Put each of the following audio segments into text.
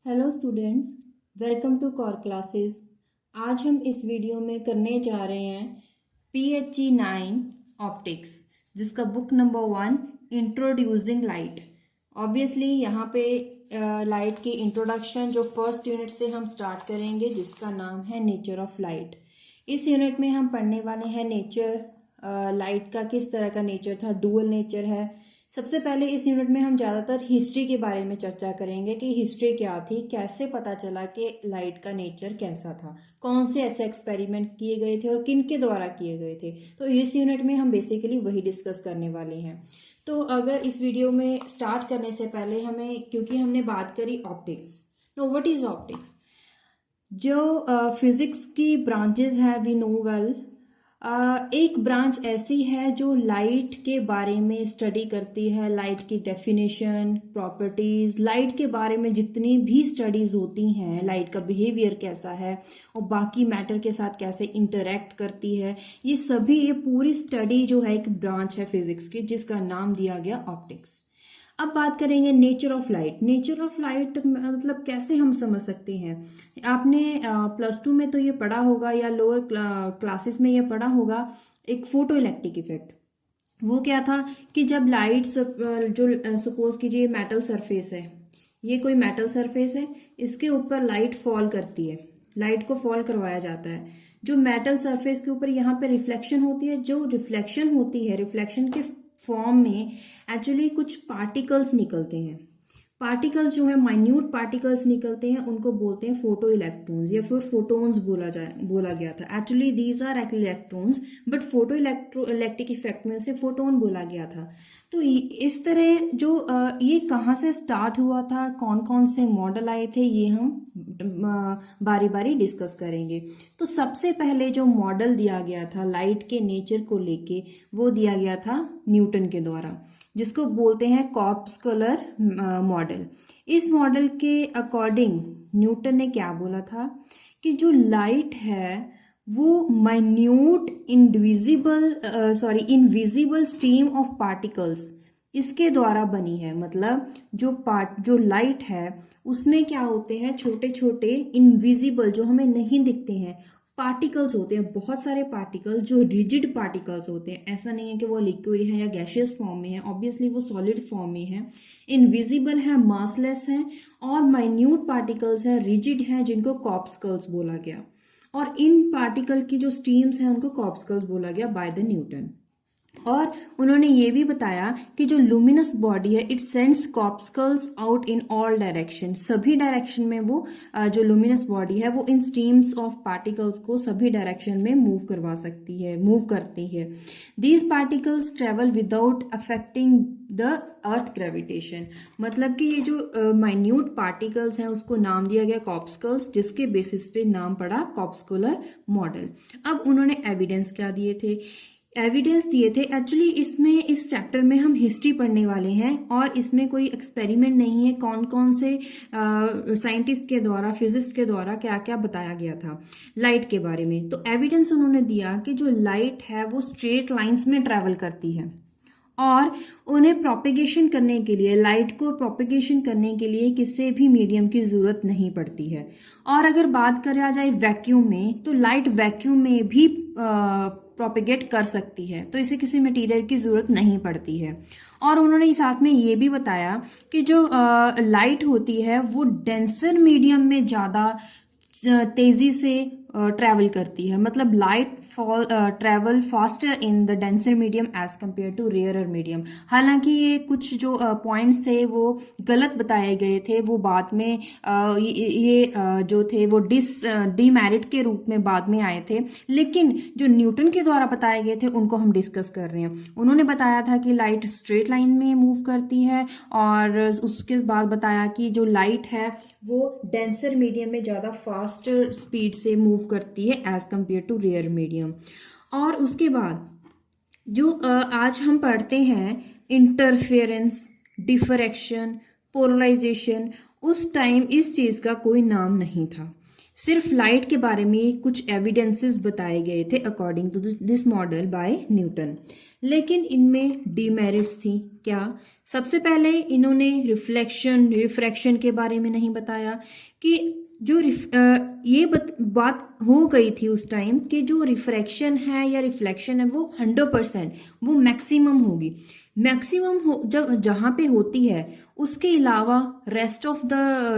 Hello students, welcome to core classes. आज हम इस वीडियो में करने जा रहे हैं PHE 9 ऑप्टिक्स, जिसका book number 1 introducing light. Obviously यहाँ पे लाइट की इंट्रोडक्शन जो फर्स्ट यूनिट से हम स्टार्ट करेंगे, जिसका नाम है नेचर ऑफ लाइट। इस यूनिट में हम पढ़ने वाले हैं नेचर लाइट का, किस तरह का नेचर था, डुअल नेचर है। सबसे पहले इस यूनिट में हम ज़्यादातर हिस्ट्री के बारे में चर्चा करेंगे कि हिस्ट्री क्या थी, कैसे पता चला कि लाइट का नेचर कैसा था, कौन से ऐसे एक्सपेरिमेंट किए गए थे और किन के द्वारा किए गए थे। तो इस यूनिट में हम बेसिकली वही डिस्कस करने वाले हैं। तो अगर इस वीडियो में स्टार्ट करने से पहले क्योंकि हमने बात करी optics, know what is optics. जो फिजिक्स की ब्रांचेज है, वी नो वेल, एक ब्रांच ऐसी है जो लाइट के बारे में स्टडी करती है, लाइट की डेफिनेशन, प्रॉपर्टीज, लाइट के बारे में जितनी भी स्टडीज होती हैं, लाइट का बिहेवियर कैसा है और बाकी मैटर के साथ कैसे इंटरेक्ट करती है, ये पूरी स्टडी जो है एक ब्रांच है फिजिक्स की, जिसका नाम दिया गया ऑप्टिक्स। अब बात करेंगे nature of light. Nature of light मतलब कैसे हम समझ सकते हैं। आपने +2 में तो ये पढ़ा होगा या लोअर क्लासेस में ये पढ़ा होगा, एक फोटो इलेक्ट्रिक इफेक्ट। वो क्या था कि जब लाइट जो सपोज कीजिए मेटल सरफेस है, ये कोई मेटल सरफेस है, इसके ऊपर लाइट फॉल करती है, लाइट को फॉल करवाया जाता है। जो मेटल सरफेस के ऊपर यहाँ पे रिफ्लेक्शन होती है, जो रिफ्लेक्शन होती है, रिफ्लेक्शन के फॉर्म में एक्चुअली कुछ पार्टिकल्स निकलते हैं। पार्टिकल्स जो है, माइन्यूट पार्टिकल्स निकलते हैं, उनको बोलते हैं फोटो इलेक्ट्रॉन्स या फिर फोटोन्स बोला गया था। Actually these are electrons, but photo electric effect में उसे फोटोन बोला गया था। तो इस तरह जो ये कहाँ से स्टार्ट हुआ था, कौन कौन से मॉडल आए थे, ये हम बारी बारी डिस्कस करेंगे। तो सबसे पहले जो मॉडल दिया गया था लाइट के नेचर को लेके, वो दिया गया था न्यूटन के द्वारा, जिसको बोलते हैं कॉर्पस्कुलर मॉडल। इस मॉडल के अकॉर्डिंग न्यूटन ने क्या बोला था कि जो लाइट है वो minute invisible stream of particles इसके द्वारा बनी है। मतलब जो लाइट है उसमें क्या होते हैं, छोटे छोटे इनविजिबल, जो हमें नहीं दिखते हैं, पार्टिकल्स होते हैं, बहुत सारे पार्टिकल जो रिजिड पार्टिकल्स होते हैं। ऐसा नहीं है कि वो लिक्विड है या गैशियस फॉर्म में है, ऑब्वियसली वो सॉलिड फॉर्म में है, इनविजिबल है, मासलेस है, और माइन्यूट पार्टिकल्स है, रिजिड है, जिनको कॉर्पस्कल्स बोला गया। और इन पार्टिकल की जो स्ट्रीम्स हैं उनको कॉर्पस्कल्स बोला गया बाय द न्यूटन। और उन्होंने ये भी बताया कि जो लुमिनस बॉडी है, it sends corpuscles out in all direction. सभी डायरेक्शन में वो जो लुमिनस बॉडी है वो इन स्ट्रीम्स ऑफ पार्टिकल्स को सभी डायरेक्शन में मूव करती है। These particles travel without affecting the earth gravitation. मतलब कि ये जो माइन्यूट पार्टिकल्स हैं उसको नाम दिया गया कॉर्पस्कल्स, जिसके बेसिस पे नाम पड़ा कॉर्पस्कुलर मॉडल। अब उन्होंने एविडेंस क्या दिए थे, एक्चुअली इसमें इस चैप्टर में हम हिस्ट्री पढ़ने वाले हैं और इसमें कोई एक्सपेरिमेंट नहीं है, कौन कौन से साइंटिस्ट के द्वारा, फिजिस्ट के द्वारा क्या क्या बताया गया था लाइट के बारे में। तो एविडेंस उन्होंने दिया कि जो लाइट है वो स्ट्रेट लाइंस में ट्रेवल करती है और उन्हें प्रोपेगेशन करने के लिए, लाइट को प्रोपेगेशन करने के लिए किसी भी मीडियम की जरूरत नहीं पड़ती है। और अगर बात करा जाए वैक्यूम में, तो लाइट वैक्यूम में भी प्रोपेगेट कर सकती है, तो इसे किसी मटेरियल की जरूरत नहीं पड़ती है। और उन्होंने साथ में ये भी बताया कि जो लाइट होती है वो डेंसर मीडियम में ज़्यादा तेजी से ट्रैवल करती है। मतलब light travel faster in the denser medium as compare to rarer medium. हालांकि ये कुछ जो पॉइंट्स थे वो गलत बताए गए थे, वो बाद में जो थे वो डीमेरिट के रूप में बाद में आए थे, लेकिन जो न्यूटन के द्वारा बताए गए थे उनको हम डिस्कस कर रहे हैं। उन्होंने बताया था कि लाइट स्ट्रेट लाइन में मूव करती है, और उसके बाद बताया कि जो लाइट है वो डेंसर मीडियम में ज़्यादा फास्टर स्पीड से मूव करती है as compare to rare medium. और उसके बाद जो आज हम पढ़ते हैं इंटरफेरेंस, डिफ्रैक्शन, पोलराइजेशन, उस टाइम इस चीज़ का कोई नाम नहीं था। सिर्फ लाइट के बारे में कुछ एविडेंसेस बताए गए थे according to this model by Newton, लेकिन इनमें डिमेरिट्स थी। क्या? सबसे पहले इन्होंने रिफ्रैक्शन के बारे में नहीं बताया कि जो बात हो गई थी उस टाइम कि जो रिफ्रैक्शन है या रिफ्लेक्शन है वो 100% वो मैक्सिमम होगी। मैक्सिमम हो जब जहाँ पे होती है, उसके अलावा रेस्ट ऑफ द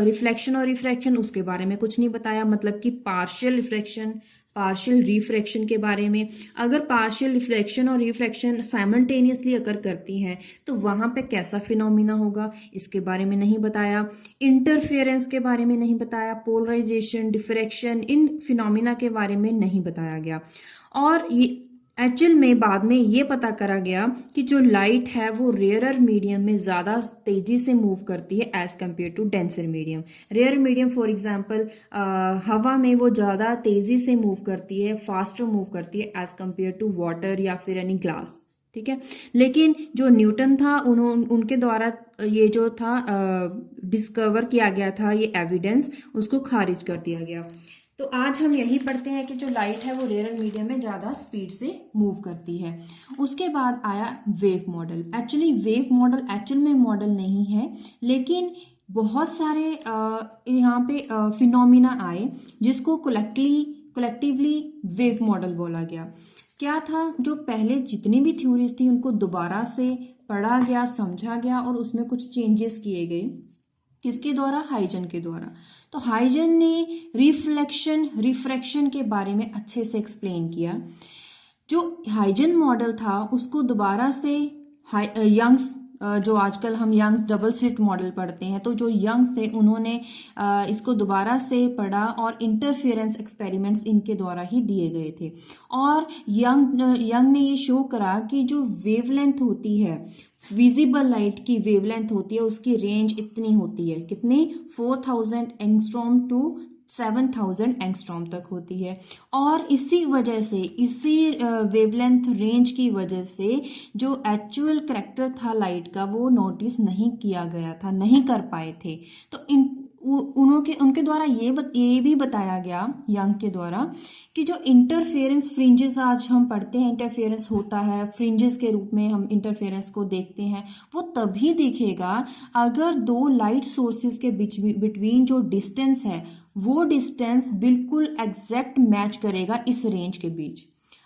रिफ्लेक्शन और रिफ्रैक्शन उसके बारे में कुछ नहीं बताया। मतलब कि पार्शियल रिफ्लेक्शन, पार्शियल रिफ्रैक्शन के बारे में, अगर पार्शियल रिफ्लेक्शन और रिफ्रैक्शन साइमल्टेनियसली अगर करती हैं तो वहां पे कैसा फिनोमिना होगा, इसके बारे में नहीं बताया। इंटरफेरेंस के बारे में नहीं बताया। पोलराइजेशन, डिफ्रैक्शन, इन फिनोमिना के बारे में नहीं बताया गया। और ये एक्चुअल में बाद में ये पता करा गया कि जो लाइट है वो रेयरर मीडियम में ज़्यादा तेजी से मूव करती है as compare to denser medium. Rare medium for example हवा में वो ज़्यादा तेजी से मूव करती है, फास्टर मूव करती है एज कम्पेयर टू वाटर या फिर एनी ग्लास। ठीक है, लेकिन जो न्यूटन था उनके द्वारा ये जो था डिस्कवर किया गया था, ये एविडेंस, उसको खारिज कर दिया गया। तो आज हम यही पढ़ते हैं कि जो लाइट है वो रेयर मीडियम में ज़्यादा स्पीड से मूव करती है। उसके बाद आया wave model. Actually wave model actual में मॉडल नहीं है, लेकिन बहुत सारे यहाँ पे फिनोमिना आए जिसको कलेक्टिवली वेव मॉडल बोला गया। क्या था? जो पहले जितनी भी थ्योरीज थी उनको दोबारा से पढ़ा गया, समझा गया और उसमें कुछ चेंजेस किए गए। किसके द्वारा? हाइजन के द्वारा। तो हाइजन ने रिफ्रैक्शन के बारे में अच्छे से एक्सप्लेन किया। जो हाइजन मॉडल था उसको दोबारा से यंग्स, जो आजकल हम यंग्स डबल स्लिट मॉडल पढ़ते हैं, तो जो यंग्स थे उन्होंने इसको दोबारा से पढ़ा और इंटरफेरेंस एक्सपेरिमेंट्स इनके द्वारा ही दिए गए थे। और यंग ने ये शो करा कि जो वेवलेंथ होती है, विजिबल लाइट की वेवलेंथ होती है, उसकी रेंज इतनी होती है, कितनी? 4000 एंगस्ट्रॉम टू 7000 एंगस्ट्रॉम तक होती है। और इसी वजह से, इसी वेवलेंथ रेंज की वजह से जो एक्चुअल करैक्टर था लाइट का वो नोटिस नहीं किया गया था, नहीं कर पाए थे। तो उनके द्वारा ये भी बताया गया, यंग के द्वारा, कि जो इंटरफेरेंस फ्रिंजेस आज हम पढ़ते हैं, इंटरफेरेंस होता है, फ्रिंजेस के रूप में हम इंटरफेरेंस को देखते हैं, वो तभी दिखेगा अगर दो लाइट सोर्सेज के बिटवीन जो डिस्टेंस है वो डिस्टेंस बिल्कुल एग्जैक्ट मैच करेगा इस रेंज के बीच।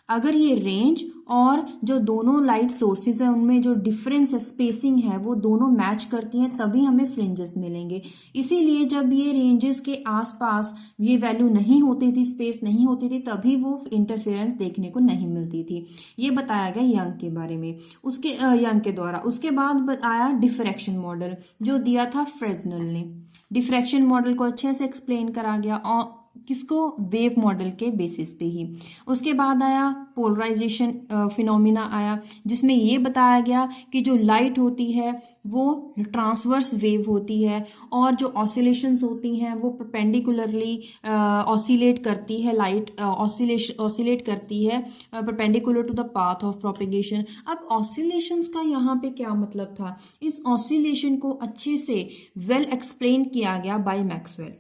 अगर ये रेंज और जो दोनों लाइट सोर्सेज है उनमें जो डिफरेंस है, स्पेसिंग है, वो दोनों मैच करती हैं, तभी हमें फ्रिंजेस मिलेंगे। इसीलिए जब ये रेंजेस के आसपास ये वैल्यू नहीं होती थी, स्पेस नहीं होती थी, तभी वो इंटरफेरेंस देखने को नहीं मिलती थी। ये बताया गया यंग के बारे में, उसके यंग के द्वारा। उसके बाद आया डिफ्रैक्शन मॉडल, जो दिया था फ्रेस्नेल ने। डिफ्रैक्शन मॉडल को अच्छे से एक्सप्लेन करा गया और किसको? वेव मॉडल के बेसिस पे ही। उसके बाद आया पोलराइजेशन फिनोमिना आया, जिसमें ये बताया गया कि जो लाइट होती है वो ट्रांसवर्स वेव होती है और जो ऑसिलेशंस होती हैं वो परपेंडिकुलरली ऑसिलेट करती है। लाइट ऑसिलेट करती है perpendicular to the path of propagation. अब ऑसिलेशंस का यहाँ पे क्या मतलब था? इस ऑसिलेशन को अच्छे से वेल एक्सप्लेन किया गया बाय मैक्सवेल।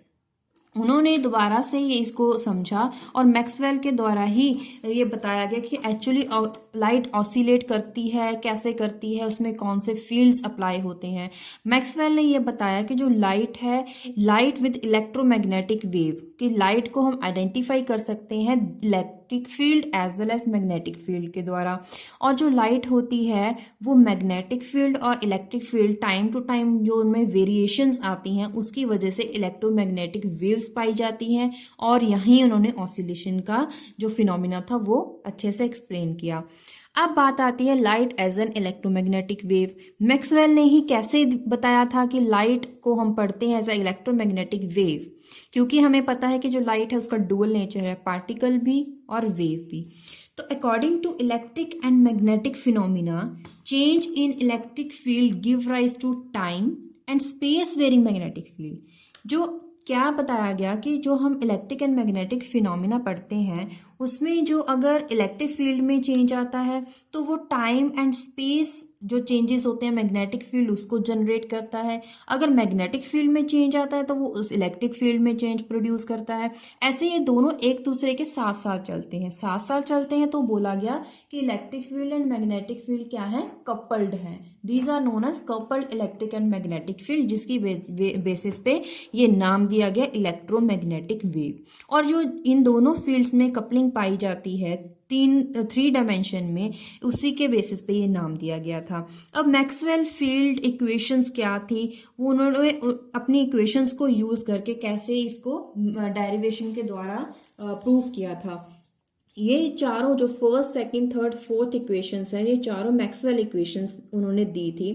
उन्होंने दोबारा से ये इसको समझा और मैक्सवेल के द्वारा ही ये बताया गया कि एक्चुअली लाइट ऑसिलेट करती है, कैसे करती है, उसमें कौन से फील्ड्स अप्लाई होते हैं। मैक्सवेल ने ये बताया कि जो लाइट है, लाइट विद इलेक्ट्रोमैग्नेटिक वेव, कि लाइट को हम आइडेंटिफाई कर सकते हैं electric field as well as magnetic field के द्वारा। और जो लाइट होती है वो मैग्नेटिक फील्ड और electric field time to time जो उनमें वेरिएशंस आती हैं उसकी वजह से इलेक्ट्रोमैग्नेटिक वेव्स पाई जाती हैं। और यहीं उन्होंने ऑसिलेशन का जो फिनोमिना था वो अच्छे से एक्सप्लेन किया। अब बात आती है light as an electromagnetic wave. Maxwell ने ही कैसे बताया था कि लाइट को हम पढ़ते हैं एज ए इलेक्ट्रोमैग्नेटिक वेव, क्योंकि हमें पता है कि जो लाइट है उसका डुअल नेचर है, पार्टिकल भी और वेव भी। तो according to electric and magnetic phenomena, change in electric field give rise to time and space varying magnetic field. जो क्या बताया गया कि जो हम इलेक्ट्रिक एंड मैग्नेटिक फिनोमिना पढ़ते हैं उसमें जो अगर इलेक्ट्रिक फील्ड में चेंज आता है तो वो टाइम एंड स्पेस जो चेंजेस होते हैं मैग्नेटिक फील्ड उसको जनरेट करता है। अगर मैग्नेटिक फील्ड में चेंज आता है तो वो उस इलेक्ट्रिक फील्ड में चेंज प्रोड्यूस करता है। ऐसे ये दोनों एक दूसरे के साथ साथ चलते हैं, साथ साथ चलते हैं, तो बोला गया कि electric field and magnetic field क्या है, कपल्ड है। These are known as coupled electric and magnetic field, जिसकी बेसिस पे ये नाम दिया गया इलेक्ट्रोमैग्नेटिक वेव। और जो इन दोनों फील्ड्स में कपलिंग पाई जाती है 3 डायमेंशन में, उसी के बेसिस पे ये नाम दिया गया था। अब मैक्सवेल फील्ड इक्वेशंस क्या थी, वो उन्होंने अपनी इक्वेशंस को यूज करके कैसे इसको डेरिवेशन के द्वारा प्रूव किया था। ये चारों जो first, second, third, fourth equations हैं, ये चारों मैक्सवेल इक्वेशंस उन्होंने दी थी,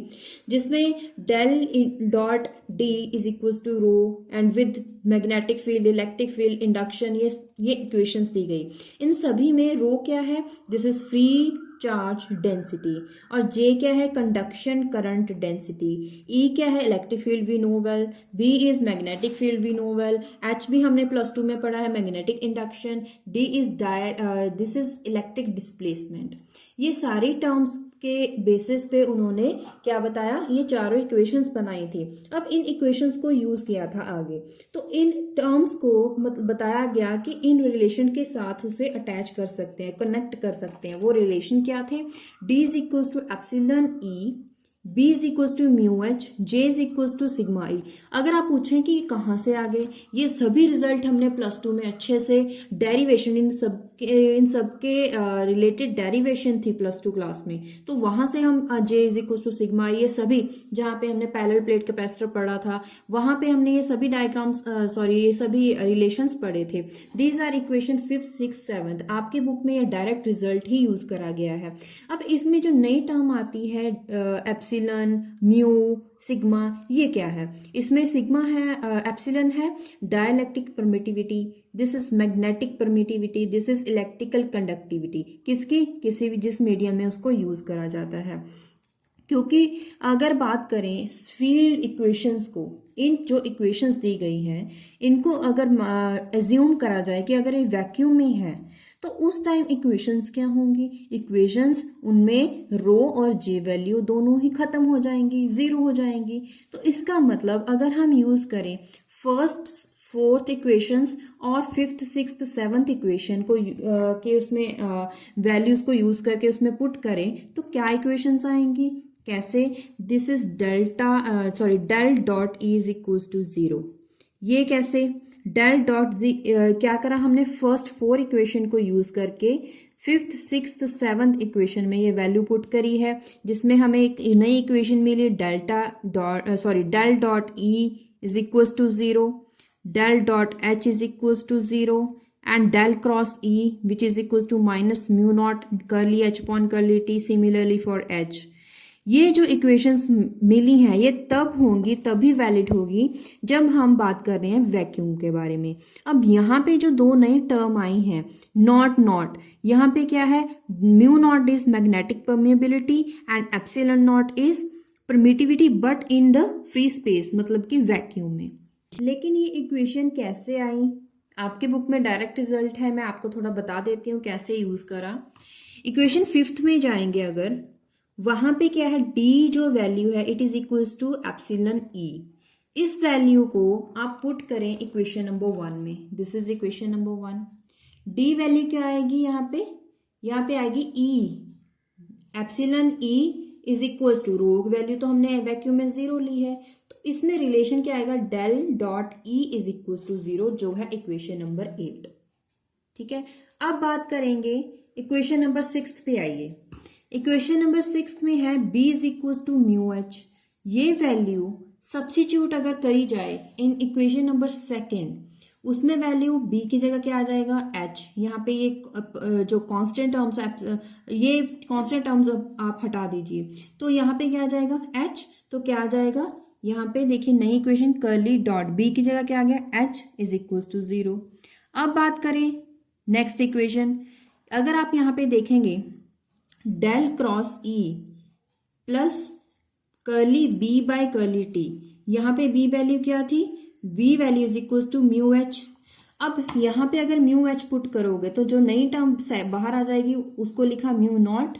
जिसमें del dot D is equal to rho and with magnetic field, electric field, induction, ये इक्वेशंस दी गई। इन सभी में रो क्या है, this is free charge density, और जे क्या है, कंडक्शन करंट डेंसिटी, ई क्या है, electric field we know well, B is magnetic field we know well, H भी हमने +2 में पढ़ा है, magnetic induction, D is this is electric displacement. ये सारी टर्म्स के बेसिस पे उन्होंने क्या बताया, ये चारों इक्वेशंस बनाई थी। अब इन इक्वेशंस को यूज किया था आगे, तो इन टर्म्स को बताया गया कि इन रिलेशन के साथ उसे अटैच कर सकते हैं, कनेक्ट कर सकते हैं। वो रिलेशन क्या थे, D is equal to epsilon E, B is equal to mu H, J is equal to sigma E. अगर आप पूछें कि कहाँ से आ गए, ये सभी रिजल्ट हमने +2 में अच्छे से डेरिवेशन, इन सब के रिलेटेड डेरिवेशन थी +2 क्लास में, तो वहां से हम J is equal to sigma, ये सभी जहाँ पे हमने पैरेलल प्लेट कैपेसिटर पढ़ा था, वहां पे हमने ये सभी डायग्राम्स ये सभी रिलेशंस पढ़े थे। These R equation 5th, 6th, 7th, आपके बुक में ये डायरेक्ट रिजल्ट ही यूज करा गया है। अब इसमें जो नई टर्म आती है एप्सिलॉन, म्यू, सिग्मा, ये क्या है, इसमें सिग्मा है, एप्सिलॉन है dielectric permittivity, this is magnetic permittivity, this is electrical conductivity, किसकी, किसी भी जिस मीडियम में उसको यूज करा जाता है। क्योंकि अगर बात करें फील्ड इक्वेशंस को, इन जो इक्वेशंस दी गई हैं, इनको अगर एज्यूम करा जाए कि अगर ये वैक्यूम में है, तो उस टाइम इक्वेशंस क्या होंगी, इक्वेशंस उनमें रो और जे वैल्यू दोनों ही खत्म हो जाएंगी, 0 हो जाएंगी। तो इसका मतलब अगर हम यूज करें फर्स्ट, फोर्थ इक्वेशंस और 5th, 6th, 7th इक्वेशन को के उसमें वैल्यूज को यूज करके उसमें पुट करें, तो क्या इक्वेशंस आएंगी, कैसे, this is del dot E is equal to 0। ये कैसे, डेल डॉट जी क्या करा हमने, फर्स्ट 4 इक्वेशन को यूज करके 5th, 6th, 7th इक्वेशन में ये वैल्यू पुट करी है, जिसमें हमें एक नई इक्वेशन मिली, del dot E is equal to 0, del dot H is equal to 0 and del cross E which is equal to minus mu naught curly H upon curly T, similarly for H. ये जो equations मिली हैं ये तब होंगी, तभी valid होगी जब हम बात कर रहे हैं वैक्यूम के बारे में। अब यहाँ पे जो 2 नई टर्म आई हैं, नॉट, यहाँ पे क्या है, mu naught is magnetic permeability and epsilon not is permittivity but in the free space, मतलब कि वैक्यूम में। लेकिन ये इक्वेशन कैसे आई, आपके बुक में डायरेक्ट रिजल्ट है, मैं आपको थोड़ा बता देती हूँ कैसे यूज करा। इक्वेशन 5th में जाएंगे अगर, वहां पे क्या है, D जो वैल्यू है it is equal to epsilon E. इस वैल्यू को आप पुट करें इक्वेशन नंबर 1 में, this is equation number 1। D value क्या आएगी, यहाँ पे आएगी E, epsilon E is equal to, rho value तो हमने वैक्यूम में 0 ली है, तो इसमें रिलेशन क्या आएगा, del dot E is equal to 0, जो है इक्वेशन नंबर 8। ठीक है, अब बात करेंगे इक्वेशन नंबर 6 पे आइए। इक्वेशन नंबर 6 में है B is equal to mu H. ये वैल्यू सब्स्टिट्यूट अगर करी जाए इन इक्वेशन नंबर 2, उसमें वैल्यू B की जगह क्या आ जाएगा, H। यहाँ पे ये जो कांस्टेंट टर्म्स, ये कांस्टेंट टर्म्स आप हटा दीजिए, तो यहाँ पे क्या आ जाएगा, H। तो क्या आ जाएगा, यहाँ पे देखिए नई इक्वेशन, कर्ली डॉट B की जगह क्या आ गया, H इज इक्वल टू 0। अब बात करें नेक्स्ट इक्वेशन, अगर आप यहाँ पे देखेंगे del cross E plus curly B by curly T, यहाँ पे बी वैल्यू क्या थी, B value is equal to mu H. अब यहाँ पे अगर म्यू एच पुट करोगे तो जो नई टर्म बाहर आ जाएगी उसको लिखा म्यू नॉट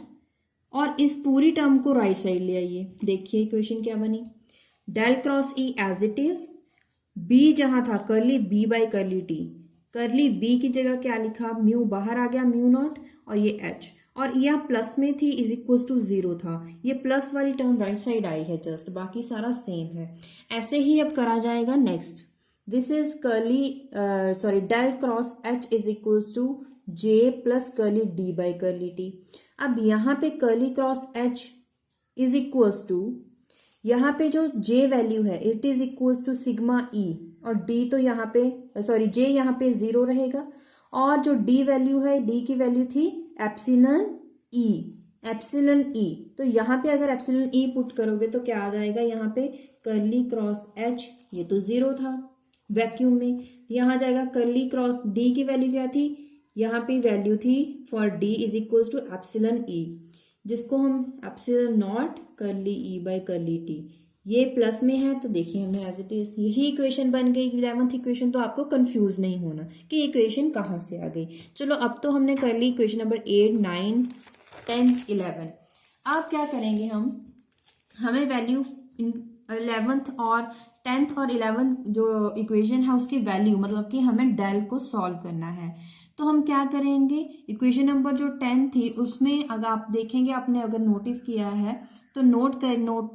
और इस पूरी टर्म को राइट साइड ले आइए। देखिए इक्वेशन क्या बनी, del cross E as it is, B जहां था curly B by curly T, curly B की जगह क्या लिखा, म्यू बाहर आ गया म्यू नॉट, और ये एच, और यह प्लस में थी इज इक्वल टू 0 था, ये प्लस वाली टर्म राइट साइड आई है जस्ट, बाकी सारा सेम है। ऐसे ही अब करा जाएगा next. This is curly sorry del cross H is equal to J plus curly D by curly T. अब यहाँ पे curly cross H is equals to, यहाँ पे जो जे वैल्यू है it is equals to sigma E, और D तो यहाँ पे सॉरी जे यहाँ पे 0 रहेगा, और जो डी वैल्यू है डी की वैल्यू थी एप्सिलॉन ई, एप्सिलॉन ई, तो यहाँ पे अगर एप्सिलॉन ई पुट करोगे तो क्या आ जाएगा, यहाँ पे कर्ली क्रॉस एच, ये तो 0 था वैक्यूम में, यहाँ जाएगा कर्ली क्रॉस डी की वैल्यू क्या थी, यहाँ पे वैल्यू थी for D is equal to epsilon E, जिसको हम epsilon not curly E by curly T, ये प्लस में है तो देखिए हमें एज इट इज यही इक्वेशन बन गई 11th इक्वेशन। तो आपको कंफ्यूज नहीं होना कि इक्वेशन कहाँ से आ गई। चलो अब तो हमने कर ली इक्वेशन नंबर 8, 9, 10, 11। अब क्या करेंगे हमें वैल्यू 11th और 10th और 11th जो इक्वेशन है उसकी वैल्यू मतलब कि हमें डेल को सॉल्व करना है। तो हम क्या करेंगे, इक्वेशन नंबर जो 10 थी उसमें अगर आप देखेंगे, आपने अगर नोटिस किया है तो नोट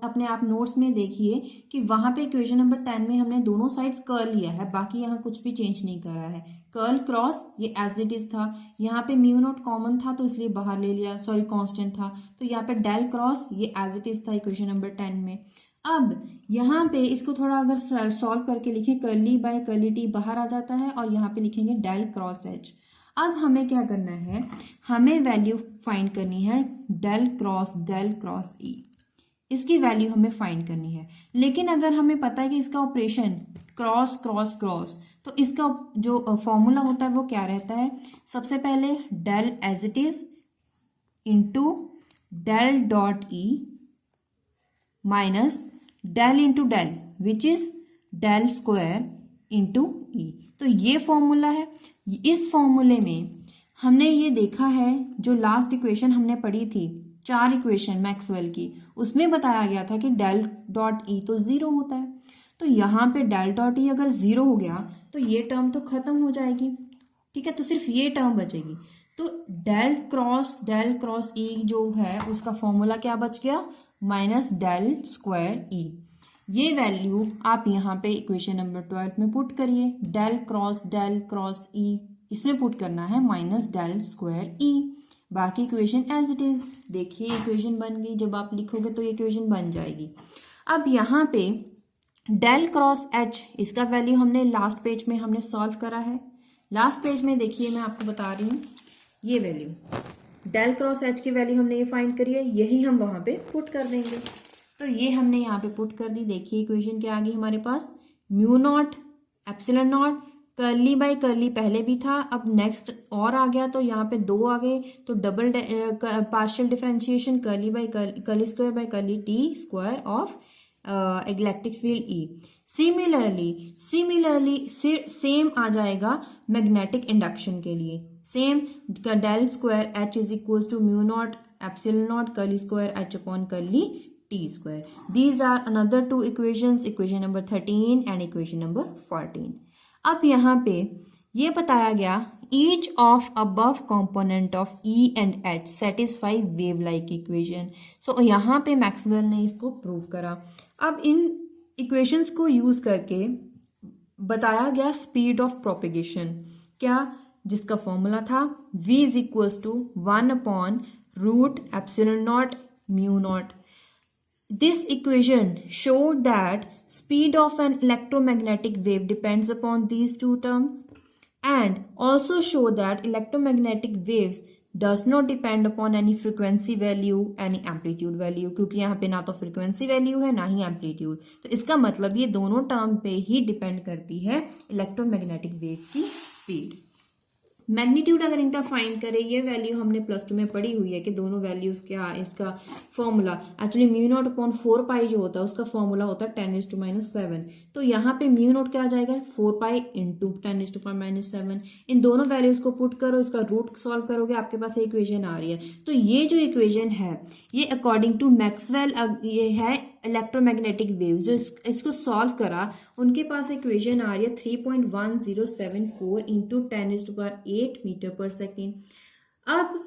अपने आप नोट्स में देखिए कि वहां पे इक्वेशन नंबर 10 में हमने दोनों साइड्स कर्ल लिया है, बाकी यहाँ कुछ भी चेंज नहीं करा है। कर्ल क्रॉस ये एज इट इज था, यहाँ पे म्यू नॉट कॉमन था तो इसलिए बाहर ले लिया, सॉरी कांस्टेंट था, तो यहाँ पे डेल क्रॉस ये एज इट इज था इक्वेशन नंबर 10 में। अब यहाँ पे इसको थोड़ा अगर सॉल्व करके लिखें, कर्ली बाय कर्ली टी बाहर आ जाता है और यहाँ पे लिखेंगे डेल क्रॉस एच। अब हमें क्या करना है, हमें वैल्यू फाइंड करनी है डेल क्रॉस ई, इसकी वैल्यू हमें फाइंड करनी है। लेकिन अगर हमें पता है कि इसका ऑपरेशन क्रॉस क्रॉस क्रॉस, तो इसका जो फॉर्मूला होता है वो क्या रहता है, सबसे पहले del as it is into del dot E minus del into del which is del square into E. तो ये फॉर्मूला है। इस फॉर्मूले में हमने ये देखा है, जो लास्ट इक्वेशन हमने पढ़ी थी 4 इक्वेशन मैक्सवेल की, उसमें बताया गया था कि डेल डॉट ई तो 0 होता है। तो यहाँ पे डेल डॉट ई अगर 0 हो गया तो ये टर्म तो खत्म हो जाएगी, ठीक है, तो सिर्फ ये टर्म बचेगी। तो डेल क्रॉस ई जो है उसका फॉर्मूला क्या बच गया, माइनस डेल स्क्वायर ई। ये वैल्यू आप यहाँ पे इक्वेशन नंबर 12 में पुट करिए, डेल क्रॉस ई इसमें पुट करना है माइनस डेल स्क्वायर ई, बाकी इक्वेशन एज इट इज। देखिए इक्वेशन बन गई, जब आप लिखोगे तो ये इक्वेशन बन जाएगी। अब यहाँ पे डेल क्रॉस एच, इसका वैल्यू हमने लास्ट पेज में हमने सॉल्व करा है। लास्ट पेज में देखिए मैं आपको बता रही हूँ, ये वैल्यू डेल क्रॉस एच की वैल्यू हमने ये फाइंड करी है, यही हम वहां पे पुट कर देंगे। तो ये हमने यहाँ पे पुट कर दी। देखिए इक्वेशन क्या आ गई हमारे पास, mu naught epsilon not, curly by curly पहले भी था, अब नेक्स्ट और आ गया तो यहाँ पे 2 आ गए, तो double partial differentiation curly by curly square by curly T square of electric field E. Similarly same आ जाएगा मैग्नेटिक इंडक्शन के लिए, same del square H is equal to mu naught epsilon not curly square H upon curly T square. These are another 2 equations, equation number 13 and equation number 14। अब यहाँ पे ये बताया गया each of above component of E and H satisfy wave like equation. So यहाँ पे Maxwell ने इसको प्रूव करा। अब इन इक्वेशंस को यूज करके बताया गया स्पीड ऑफ प्रोपेगेशन, क्या, जिसका फॉर्मूला था v is equals to 1 upon root epsilon naught mu naught. This equation showed that speed of an electromagnetic wave depends upon these two terms, and also show that electromagnetic waves does not depend upon any frequency value, any amplitude value, क्योंकि यहाँ पे ना तो frequency value है ना ही amplitude। तो इसका मतलब ये दोनों टर्म पे ही डिपेंड करती है electromagnetic wave की speed। मैग्नीट्यूड अगर इनका फाइंड करें, ये वैल्यू हमने प्लस टू में पढ़ी हुई है कि दोनों वैल्यूज क्या है, इसका formula actually mu naught upon 4 पाई जो होता है उसका फॉर्मूला होता है 10⁻⁻⁷। तो यहाँ पे म्यू नॉट क्या आ जाएगा 4 पाई इंटू 10⁻⁻⁷। इन दोनों वैल्यूज को पुट करो, इसका रूट सॉल्व करोगे, आपके पास इक्वेशन आ रही है। तो ये जो इक्वेशन है ये अकॉर्डिंग टू मैक्सवेल ये है इलेक्ट्रोमैग्नेटिक वेव। जो इसको सॉल्व करा उनके पास इक्वेशन आ रही है 3.1074 इंटू 10⁸ मीटर पर सेकेंड। अब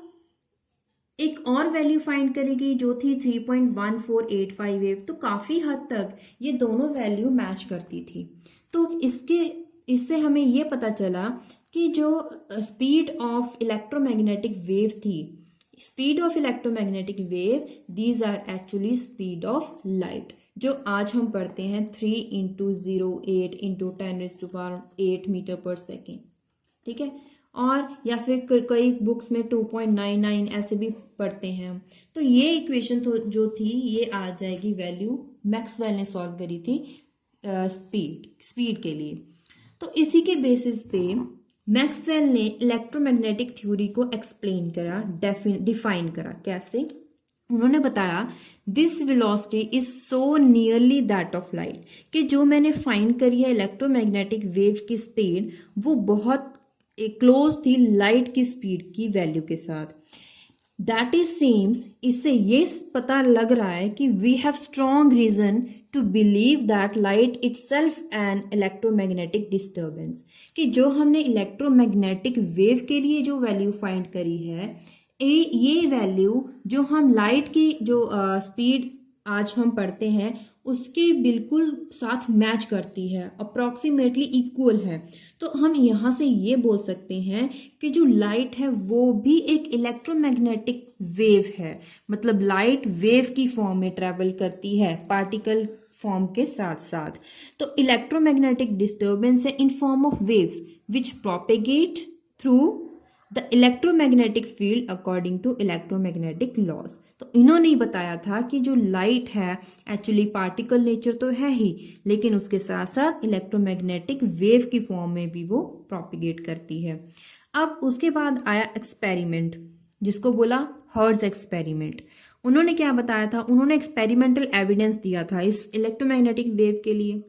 एक और वैल्यू फाइंड करेगी जो थी 3.1485। तो काफी हद तक ये दोनों वैल्यू मैच करती थी। तो इससे हमें ये पता चला कि जो स्पीड ऑफ इलेक्ट्रोमैग्नेटिक वेव थी, speed of electromagnetic wave, these are actually speed of light, जो आज हम पढ़ते हैं 3 × 08 × 10⁸ मीटर पर सेकेंड। ठीक है, और या फिर कई बुक्स में 2.99 ऐसे भी पढ़ते हैं हम। तो ये इक्वेशन जो थी ये आ जाएगी वैल्यू मैक्सवेल ने सॉल्व करी थी स्पीड के लिए। तो इसी के बेसिस पे मैक्सवेल ने इलेक्ट्रोमैग्नेटिक थ्योरी को एक्सप्लेन करा, डिफाइन करा। कैसे? उन्होंने बताया this velocity is so nearly that of light, कि जो मैंने फाइंड करी है इलेक्ट्रोमैग्नेटिक वेव की स्पीड वो बहुत क्लोज थी लाइट की स्पीड की वैल्यू के साथ। दैट इज सीम्स, इससे ये पता लग रहा है कि we have strong reason to believe that light itself an electromagnetic disturbance, कि जो हमने इलेक्ट्रोमैग्नेटिक वेव के लिए जो वैल्यू फाइंड करी है, ये वैल्यू जो हम लाइट की जो स्पीड आज हम पढ़ते हैं उसके बिल्कुल साथ मैच करती है, अप्रॉक्सीमेटली इक्वल है। तो हम यहाँ से ये बोल सकते हैं कि जो लाइट है वो भी एक इलेक्ट्रोमैग्नेटिक वेव है, मतलब लाइट वेव की फॉर्म में ट्रेवल करती है पार्टिकल फॉर्म के साथ साथ। तो इलेक्ट्रोमैग्नेटिक डिस्टर्बेंस है in form of waves which propagate through the electromagnetic field according to electromagnetic laws. तो इन्होंने ही बताया था कि जो लाइट है एक्चुअली पार्टिकल नेचर तो है ही, लेकिन उसके साथ साथ इलेक्ट्रोमैग्नेटिक वेव की फॉर्म में भी वो प्रोपिगेट करती है। अब उसके बाद आया एक्सपेरिमेंट, जिसको बोला हर्ट्ज एक्सपेरिमेंट। उन्होंने क्या बताया था? उन्होंने एक्सपेरिमेंटल एविडेंस दिया था इस इलेक्ट्रोमैग्नेटिक वेव के लिए,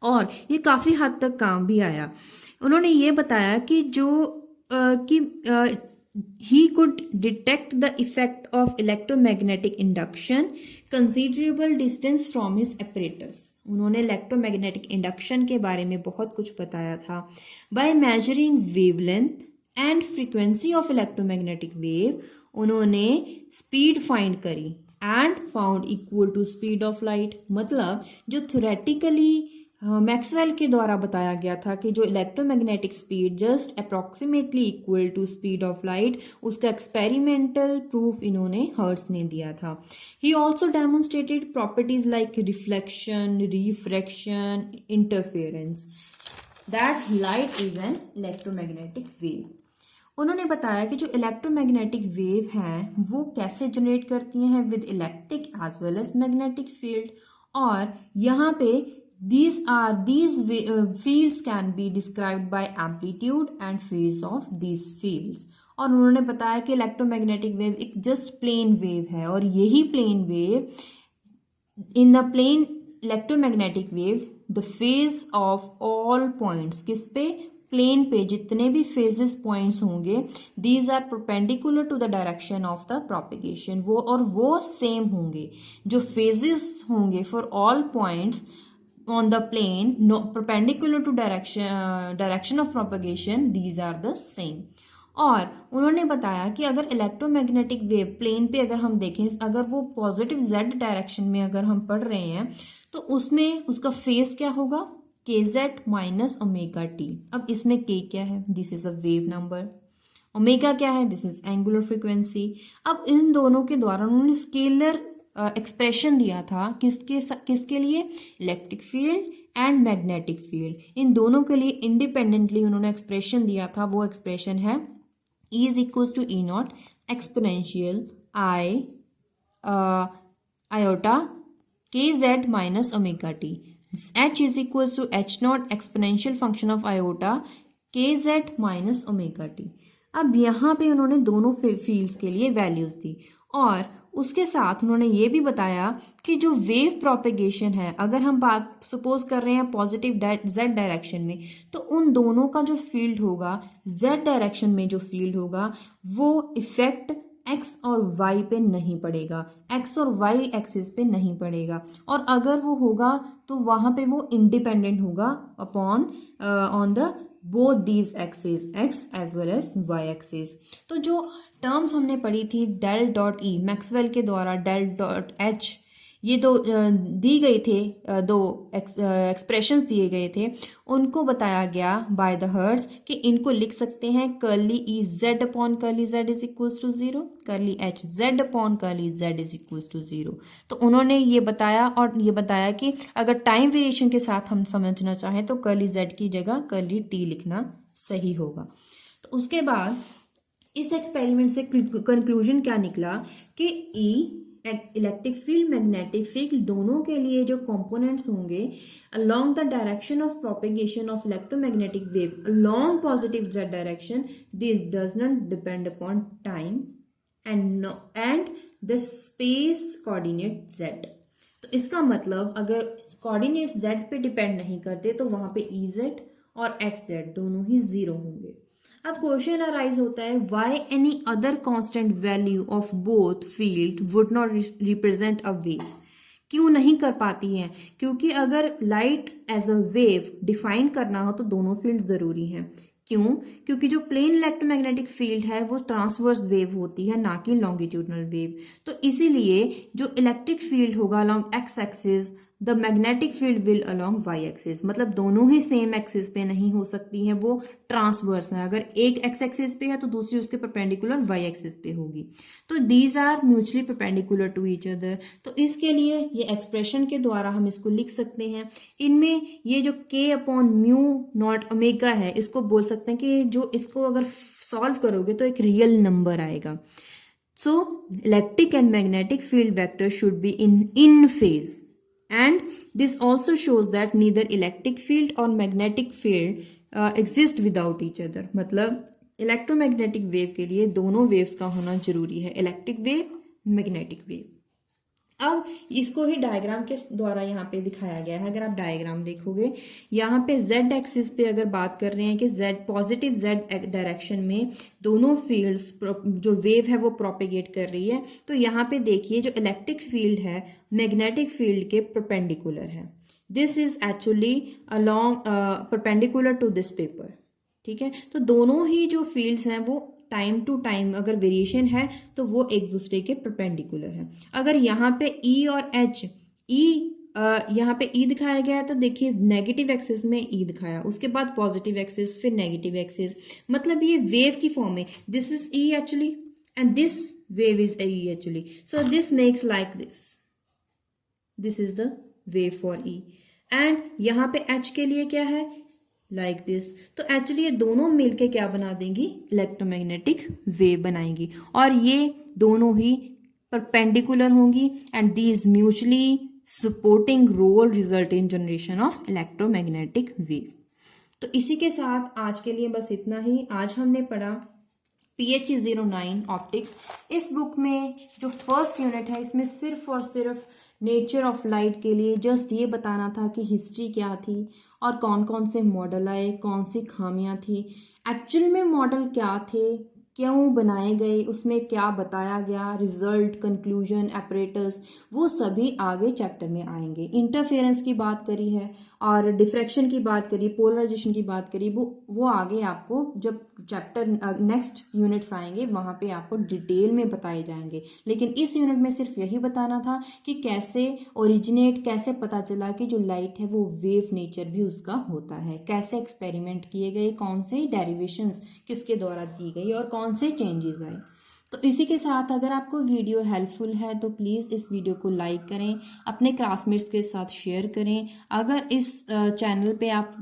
और ये काफी हद तक काम भी आया। उन्होंने ये बताया कि he could detect the effect of electromagnetic induction considerable distance from his apparatus। उन्होंने इलेक्ट्रोमैग्नेटिक इंडक्शन के बारे में बहुत कुछ बताया था। by measuring wavelength and frequency of electromagnetic wave, उन्होंने स्पीड फाइंड करी and found equal to speed of light। मतलब जो थ्योरेटिकली मैक्सवेल के द्वारा बताया गया था कि जो electromagnetic speed just approximately equal to speed of light, उसका एक्सपेरिमेंटल प्रूफ इन्होंने हर्ट्ज ने दिया था। He also demonstrated properties like reflection, refraction, interference, that light is an electromagnetic wave. उन्होंने बताया कि जो इलेक्ट्रोमैग्नेटिक वेव हैं वो कैसे जनरेट करती हैं with electric as well as magnetic field, और यहाँ पे these fields can be described by amplitude and phase of these fields। और उन्होंने बताया कि इलेक्ट्रोमैग्नेटिक वेव एक जस्ट प्लेन वेव है, और यही plane wave in the plane electromagnetic wave the phase of all points, किस पे? प्लेन पे जितने भी फेजेस पॉइंट्स होंगे, these are perpendicular to the direction of the propagation. वो सेम होंगे। जो फेजेस होंगे for all points on the plane perpendicular to direction of propagation, these are the same। और उन्होंने बताया कि अगर इलेक्ट्रोमैग्नेटिक वेव प्लेन पे अगर हम देखें, अगर वो पॉजिटिव z डायरेक्शन में अगर हम पढ़ रहे हैं तो उसमें उसका फेज क्या होगा? kz minus omega T. अब इसमें k क्या है? This is a wave number. Omega क्या है? This is angular frequency. अब इन दोनों के द्वारा उन्होंने स्केलर एक्सप्रेशन दिया था किसके लिए? Electric field and magnetic field. इन दोनों के लिए इंडिपेंडेंटली उन्होंने एक्सप्रेशन दिया था। वो एक्सप्रेशन है E is equal to E naught exponential I iota K Z minus omega T. H is equal to H naught exponential function of iota kz minus omega T. अब यहाँ पे उन्होंने दोनों फील्ड्स के लिए वैल्यूज दी और उसके साथ उन्होंने ये भी बताया कि जो वेव प्रोपेगेशन है, अगर हम बात सपोज कर रहे हैं पॉजिटिव z डायरेक्शन में, तो उन दोनों का जो फील्ड होगा, z डायरेक्शन में जो फील्ड होगा वो इफेक्ट x और y पे नहीं पड़ेगा, x और y एक्सिस पे नहीं पड़ेगा, और अगर वो होगा तो वहां पे वो इंडिपेंडेंट होगा upon on the both these axis, x as well as y axis. तो जो टर्म्स हमने पढ़ी थी डेल डॉट ई, मैक्सवेल के द्वारा डेल डॉट एच, ये दो दी गई थे, दो एक्सप्रेशंस दिए गए थे, उनको बताया गया बाय द हर्ट्ज कि इनको लिख सकते हैं curly E Z upon curly Z is equals to 0, curly H Z upon curly Z is equals to 0। तो उन्होंने ये बताया और ये बताया कि अगर टाइम वेरिएशन के साथ हम समझना चाहें तो कर्ली जेड की जगह कर्ली टी लिखना सही होगा। तो उसके बाद इस एक्सपेरिमेंट से कंक्लूजन क्या निकला कि ई इलेक्ट्रिक फील्ड, मैग्नेटिक फील्ड दोनों के लिए जो कंपोनेंट्स होंगे along the direction of propagation of electromagnetic wave along positive z direction, this does not depend upon time and the space coordinate z। तो इसका मतलब अगर कोऑर्डिनेट z पे डिपेंड नहीं करते तो वहां पे Ez और Hz दोनों ही 0 होंगे। अब क्वेश्चन अराइज होता है why any other constant value of both field would not represent a wave. क्यों नहीं कर पाती है? क्योंकि अगर light as a wave define करना हो तो दोनों फील्ड जरूरी हैं। क्यों? क्योंकि जो प्लेन इलेक्ट्रोमैग्नेटिक फील्ड है वो ट्रांसवर्स वेव होती है, ना कि लॉन्गिट्यूडनल वेव। तो इसीलिए जो इलेक्ट्रिक फील्ड होगा along X axis, the magnetic field will along Y axis, मतलब दोनों ही सेम एक्सिस पे नहीं हो सकती हैं, वो ट्रांसवर्स है। अगर एक एक्स एक्सिस पे है तो दूसरी उसके परपेंडिकुलर वाई एक्सिस पे होगी। तो these are mutually perpendicular to each other. तो इसके लिए ये एक्सप्रेशन के द्वारा हम इसको लिख सकते हैं। इनमें ये जो k upon mu naught omega है, इसको बोल सकते हैं कि जो इसको अगर सॉल्व करोगे तो एक रियल नंबर आएगा। So electric and magnetic field vector should be in phase, and this also shows that neither electric field or magnetic field exist without each other। मतलब इलेक्ट्रोमैग्नेटिक वेव के लिए दोनों वेव्स का होना जरूरी है, इलेक्ट्रिक वेव, मैग्नेटिक वेव। अब इसको ही डायग्राम के द्वारा यहाँ पे दिखाया गया है। अगर आप डायग्राम देखोगे, यहाँ पे z एक्सिस पे अगर बात कर रहे हैं कि z पॉजिटिव z डायरेक्शन में दोनों फील्ड्स जो वेव है वो प्रोपेगेट कर रही है, तो यहाँ पे देखिए जो इलेक्ट्रिक फील्ड है मैग्नेटिक फील्ड के परपेंडिकुलर है। This is actually along perpendicular to this paper, ठीक है। तो दोनों ही जो फील्ड्स हैं वो टाइम टू टाइम अगर वेरिएशन है तो वो एक दूसरे के परपेंडिकुलर है। अगर यहाँ पे E और H, यहाँ पे E दिखाया गया है तो देखिए नेगेटिव एक्सिस में E दिखाया, उसके बाद पॉजिटिव एक्सिस, फिर नेगेटिव एक्सिस, मतलब ये वेव की फॉर्म है। This is E actually and this wave is E actually, so this makes like this is the wave for E। And यहाँ पे H के लिए क्या है, लाइक दिस। तो एक्चुअली ये दोनों मिलके क्या बना देंगी, इलेक्ट्रोमैग्नेटिक वेव बनाएंगी, और ये दोनों ही परपेंडिकुलर होंगी and these mutually supporting role result in generation of electromagnetic wave. तो इसी के साथ आज के लिए बस इतना ही। आज हमने पढ़ा PHE 09 ऑप्टिक्स। इस बुक में जो फर्स्ट यूनिट है इसमें सिर्फ और सिर्फ नेचर ऑफ लाइट के लिए जस्ट ये बताना था कि हिस्ट्री क्या थी और कौन कौन से मॉडल आए, कौन सी खामियां थी, एक्चुअल में मॉडल क्या थे, क्यों बनाए गए, उसमें क्या बताया गया, रिजल्ट, कंक्लूजन, एपरेटस, वो सभी आगे चैप्टर में आएंगे। इंटरफेरेंस की बात करी है और डिफ्रैक्शन की बात करी, पोलराइजेशन की बात करी, वो आगे आपको जब चैप्टर नेक्स्ट यूनिट्स आएंगे वहां पे आपको डिटेल में बताए जाएंगे। लेकिन इस यूनिट में सिर्फ यही बताना था कि कैसे ओरिजिनेट, कैसे पता चला कि जो लाइट है वो वेव नेचर भी उसका होता है, कैसे एक्सपेरिमेंट किए गए, कौन से डेरिवेशंस किसके द्वारा दी गई और कौन से चेंजेस आए। तो इसी के साथ अगर आपको वीडियो हेल्पफुल है तो प्लीज़ इस वीडियो को लाइक करें, अपने क्लासमेट्स के साथ शेयर करें। अगर इस चैनल पे आप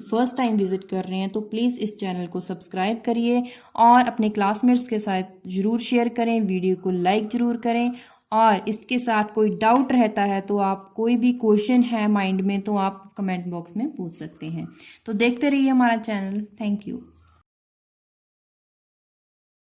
फर्स्ट टाइम विजिट कर रहे हैं तो प्लीज़ इस चैनल को सब्सक्राइब करिए और अपने क्लासमेट्स के साथ ज़रूर शेयर करें, वीडियो को लाइक ज़रूर करें। और इसके साथ कोई डाउट रहता है तो आप, कोई भी क्वेश्चन है माइंड में तो आप कमेंट बॉक्स में पूछ सकते हैं। तो देखते रहिए हमारा चैनल। Thank you.